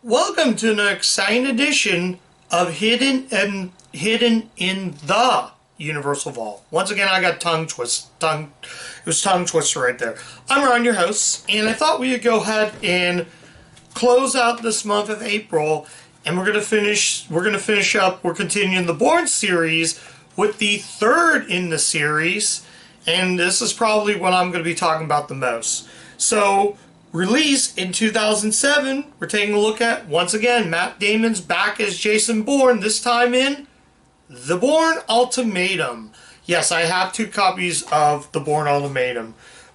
Welcome to an exciting edition of Hidden in the Universal Vault. Once again, I got it was tongue twister right there. I'm Ron, your host, and I thought we would go ahead and close out this month of April, and we're continuing the Bourne series with the third in the series, and this is probably what I'm going to be talking about the most. So, released in 2007, we're taking a look at, once again, Matt Damon's back as Jason Bourne, this time in The Bourne Ultimatum. Yes, I have 2 copies of The Bourne Ultimatum.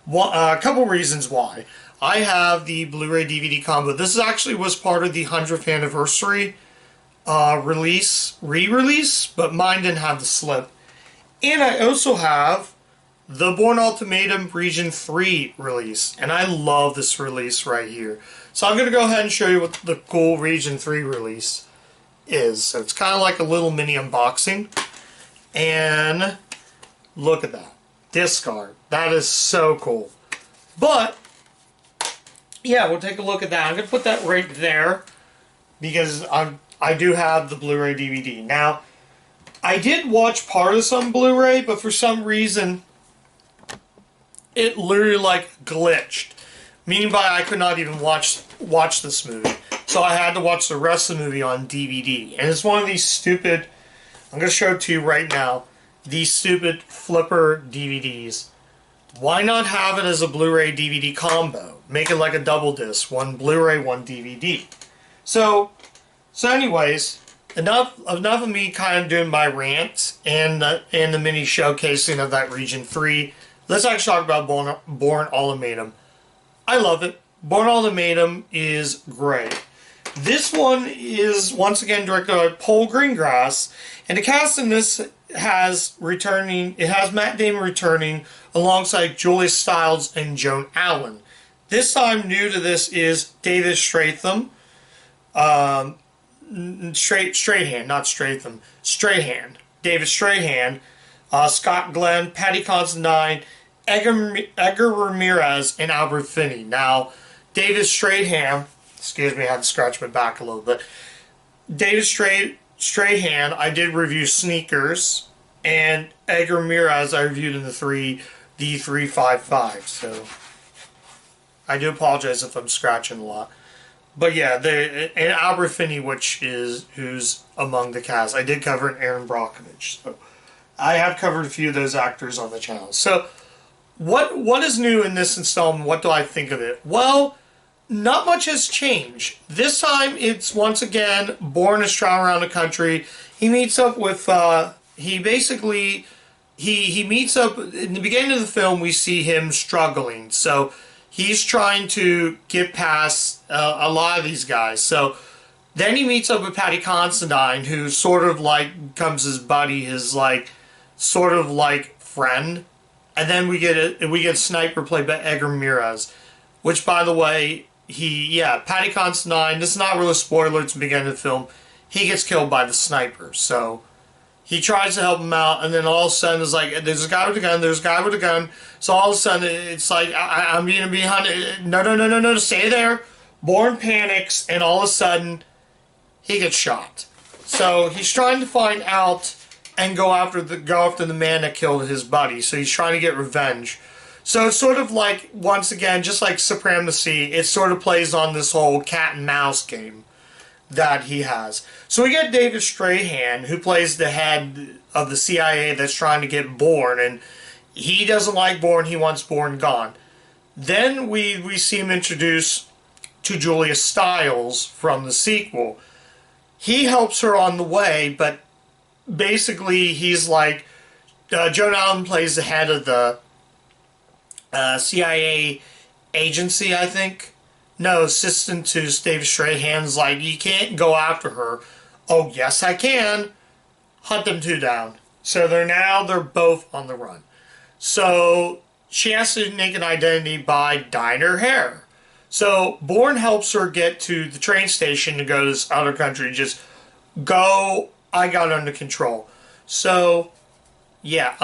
A couple reasons why. I have the Blu-ray DVD combo. This actually was part of the 100th anniversary re-release, but mine didn't have the slip. And I also have the Bourne Ultimatum Region 3 release, and I love this release right here. So I'm going to go ahead and show you what the cool Region 3 release is. So it's kind of like a little mini unboxing, and look at that. Discard. That is so cool. But, yeah, we'll take a look at that. I'm going to put that right there, because I do have the Blu-ray DVD. Now, I did watch part of some Blu-ray, but for some reason it literally like glitched, meaning by I could not even watch this movie. So I had to watch the rest of the movie on DVD. And it's one of these stupid, I'm going to show it to you right now, these stupid flipper DVDs. Why not have it as a Blu-ray DVD combo? Make it like a double disc, one Blu-ray, one DVD. So anyways, enough of me kind of doing my rant and the mini showcasing of that Region 3. Let's actually talk about Bourne Ultimatum. I love it. Bourne Ultimatum is great. This one is, once again, directed by Paul Greengrass. And the cast in this has Matt Damon returning alongside Julia Stiles and Joan Allen. This time, new to this is David Stratham. Strahan. David Strahan. Scott Glenn, Patty Considine, Edgar Ramirez, and Albert Finney. Now, David Strahan, excuse me, I had to scratch my back a little bit. David Strahan, I did review Sneakers, and Edgar Ramirez I reviewed in the 355. So, I do apologize if I'm scratching a lot. But yeah, and Albert Finney, who's among the cast. I did cover Aaron Brockovich. So I have covered a few of those actors on the channel. So, what is new in this installment? What do I think of it? Well, not much has changed. This time, it's once again Bourne is traveling around the country. He meets up with. He meets up in the beginning of the film. We see him struggling. So he's trying to get past a lot of these guys. So then he meets up with Patty Considine, who sort of like becomes his buddy, his like sort of like friend. And then we get Sniper played by Edgar Ramirez, which, by the way, Patty Considine, this is not really a spoiler, it's the beginning of the film, he gets killed by the Sniper. So he tries to help him out, and then all of a sudden it's like, there's a guy with a gun, so all of a sudden it's like, I'm going to be hunted, no, stay there. Bourne panics, and all of a sudden he gets shot. So he's trying to find out and go after the man that killed his buddy. So he's trying to get revenge. So it's sort of like, once again, just like Supremacy, it sort of plays on this whole cat and mouse game that he has. So we get David Strahan, who plays the head of the CIA that's trying to get Bourne, and he doesn't like Bourne, he wants Bourne gone. Then we see him introduced to Julia Stiles from the sequel. He helps her on the way, but basically he's like, Joan Allen plays the head of the CIA agency, I think. No, assistant to David Strahan's like, you can't go after her. Oh, yes, I can. Hunt them 2 down. So they're both on the run. So she has to make an identity by dyeing her hair. So Bourne helps her get to the train station to go to this other country. Just go, I got it under control. So, yeah,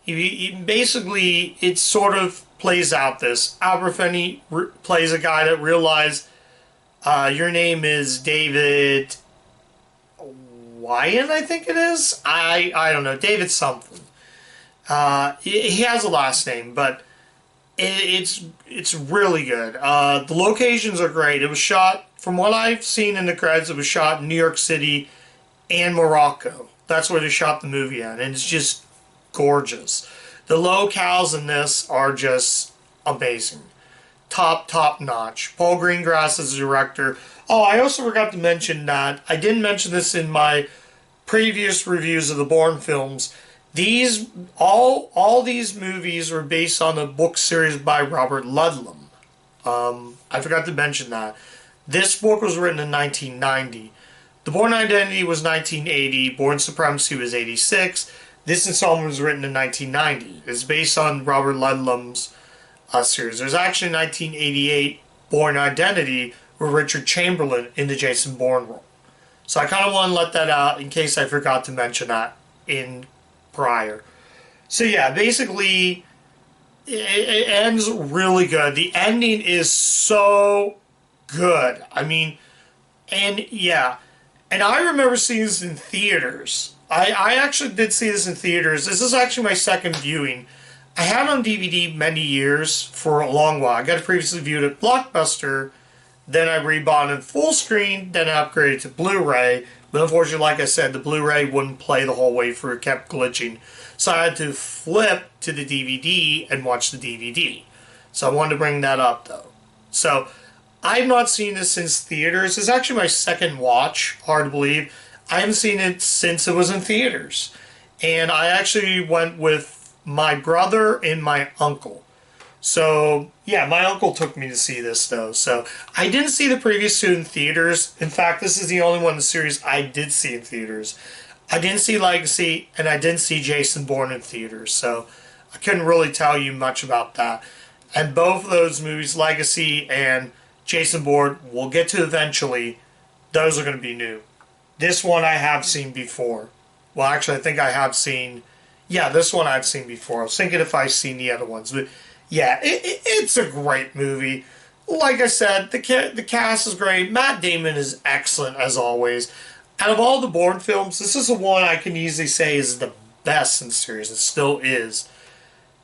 basically, it sort of plays out this. Albert Finney plays a guy that realized Your name is David Wyan, I think it is. I don't know, David something. He has a last name, but it's really good. The locations are great. It was shot, from what I've seen in the credits, it was shot in New York City and Morocco. That's where they shot the movie at, and it's just gorgeous. The locales in this are just amazing. Top notch. Paul Greengrass is the director. Oh, I also forgot to mention that I didn't mention this in my previous reviews of the Bourne films. These all these movies were based on a book series by Robert Ludlum. I forgot to mention that. This book was written in 1990. The Bourne Identity was 1980. Bourne Supremacy was 86. This installment was written in 1990. It's based on Robert Ludlum's series. There's actually 1988 Bourne Identity with Richard Chamberlain in the Jason Bourne role. So I kind of want to let that out in case I forgot to mention that in prior. So yeah, basically it ends really good. The ending is so good. I mean, and yeah, and I remember seeing this in theaters. I actually did see this in theaters. This is actually my second viewing. I had it on DVD many years for a long while. I got it previously viewed at Blockbuster, then I rebought in full screen, then I upgraded to Blu-ray. But unfortunately, like I said, the Blu-ray wouldn't play the whole way through. It kept glitching. So I had to flip to the DVD and watch the DVD. So I wanted to bring that up, though. So I've not seen this since theaters. It's actually my second watch, hard to believe. I haven't seen it since it was in theaters. And I actually went with my brother and my uncle. So, yeah, my uncle took me to see this, though. So, I didn't see the previous two in theaters. In fact, this is the only one in the series I did see in theaters. I didn't see Legacy, and I didn't see Jason Bourne in theaters. So, I couldn't really tell you much about that. And both of those movies, Legacy and Jason Bourne, we'll get to eventually. Those are going to be new. This one I have seen before. Well, actually, I think I have seen... Yeah, this one I've seen before. I was thinking if I've seen the other ones, but... Yeah, it's a great movie. Like I said, the cast is great. Matt Damon is excellent, as always. Out of all the Bourne films, this is the one I can easily say is the best in the series. It still is.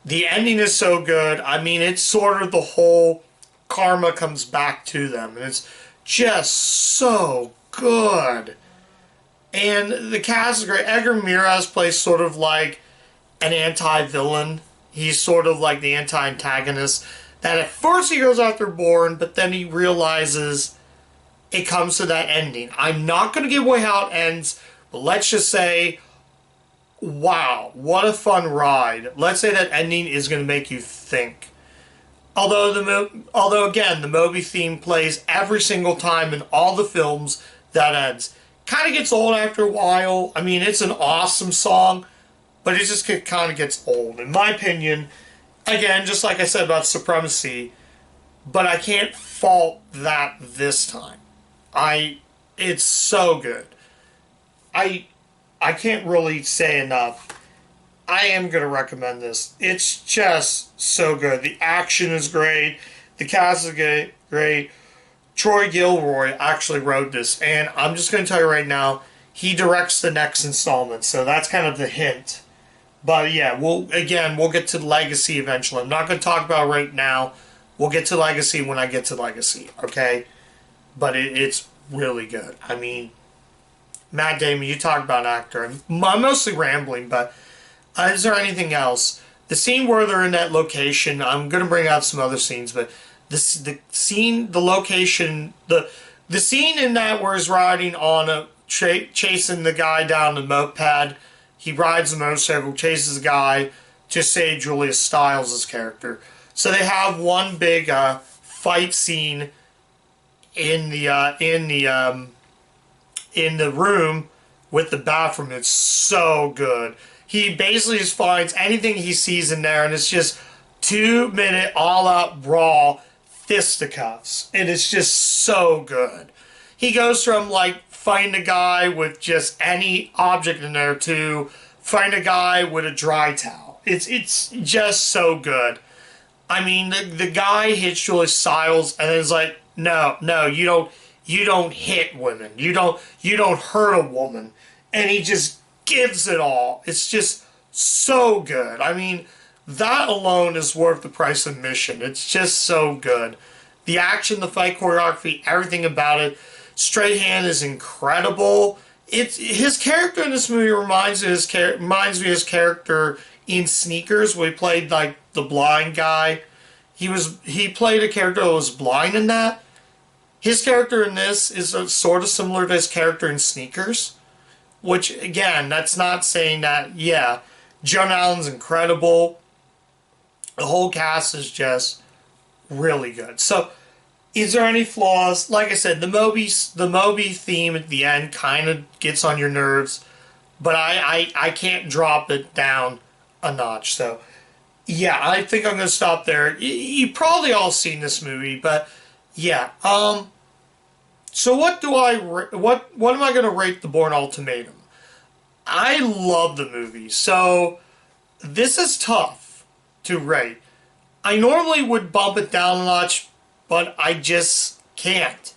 The ending is so good. I mean, it's sort of the whole karma comes back to them. And it's just so good. And the cast is great. Edgar Ramirez plays sort of like an anti-villain. He's sort of like the anti-antagonist that at first he goes after Bourne, but then he realizes it comes to that ending. I'm not going to give away how it ends, but let's just say, wow, what a fun ride. Let's say that ending is going to make you think. Although again, the Moby theme plays every single time in all the films that ends. Kind of gets old after a while. I mean, it's an awesome song, but it just kind of gets old. In my opinion, again, just like I said about Supremacy, but I can't fault that this time. It's so good. I can't really say enough. I am going to recommend this. It's just so good. The action is great. The cast is great. Troy Gilroy actually wrote this, and I'm just going to tell you right now, he directs the next installment, so that's kind of the hint. But yeah, we'll get to Legacy eventually. I'm not going to talk about it right now. We'll get to Legacy when I get to Legacy, okay? But it's really good. I mean, Matt Damon, you talk about an actor. I'm mostly rambling, but is there anything else? The scene where they're in that location, I'm going to bring out some other scenes, but the scene, the location, the scene in that where he's riding on chasing the guy down the moped. He rides the motorcycle, chases a guy to save Julia Stiles' character. So they have one big fight scene in the room with the bathroom. It's so good. He basically just finds anything he sees in there, and it's just 2-minute all-out brawl fisticuffs, and it's just so good. He goes from like find a guy with just any object in there to find a guy with a dry towel. It's just so good. I mean, the guy hits Julia Stiles and is like, no, you don't. you don't hit women, you don't hurt a woman, and he just gives it all. It's just so good. I mean, that alone is worth the price of admission. It's just so good. The action, the fight choreography, everything about it. Strahan is incredible. His character in this movie reminds me of his character in Sneakers, where he played like the blind guy. He played a character that was blind in that. His character in this is sort of similar to his character in Sneakers, which again, that's not saying that. Yeah, Joan Allen's incredible. The whole cast is just really good. So, is there any flaws? Like I said, the Moby theme at the end kind of gets on your nerves, but I can't drop it down a notch. So, yeah, I think I'm going to stop there. You probably all seen this movie, but yeah. So what am I going to rate the Bourne Ultimatum? I love the movie, so this is tough to rate. I normally would bump it down a notch, but I just can't.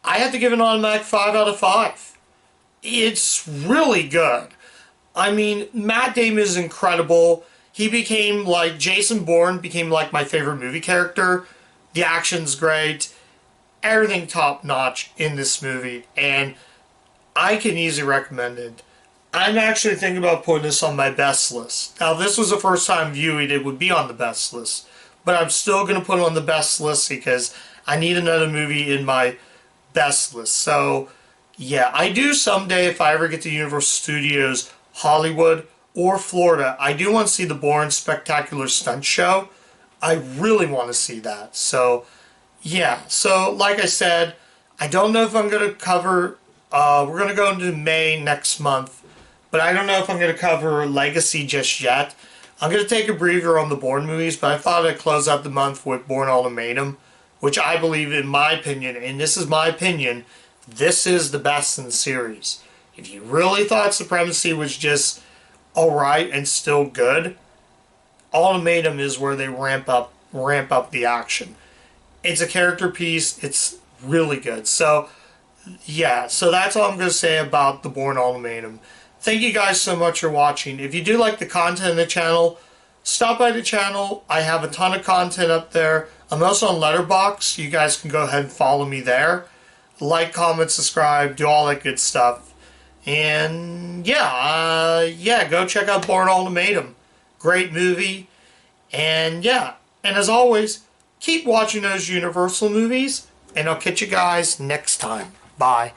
I have to give it an automatic 5 out of 5. It's really good. I mean, Matt Damon is incredible. He became like, Jason Bourne became like my favorite movie character. The action's great. Everything top notch in this movie, and I can easily recommend it. I'm actually thinking about putting this on my best list. Now, this was the first time viewing it would be on the best list, but I'm still going to put it on the best list because I need another movie in my best list. So, yeah, I do someday, if I ever get to Universal Studios Hollywood or Florida, I do want to see the Bourne Spectacular Stunt Show. I really want to see that. So, yeah, so like I said, I don't know if I'm going to cover, we're going to go into May next month, but I don't know if I'm going to cover Legacy just yet. I'm going to take a breather on the Bourne movies, but I thought I'd close out the month with Bourne Ultimatum, which I believe, in my opinion, and this is my opinion, this is the best in the series. If you really thought Supremacy was just alright and still good, Ultimatum is where they ramp up the action. It's a character piece. It's really good. So, yeah. So that's all I'm going to say about the Bourne Ultimatum. Thank you guys so much for watching. If you do like the content of the channel, stop by the channel. I have a ton of content up there. I'm also on Letterboxd. You guys can go ahead and follow me there. Like, comment, subscribe, do all that good stuff. And, yeah, go check out Bourne Ultimatum. Great movie. And, yeah. And as always, keep watching those Universal movies, and I'll catch you guys next time. Bye.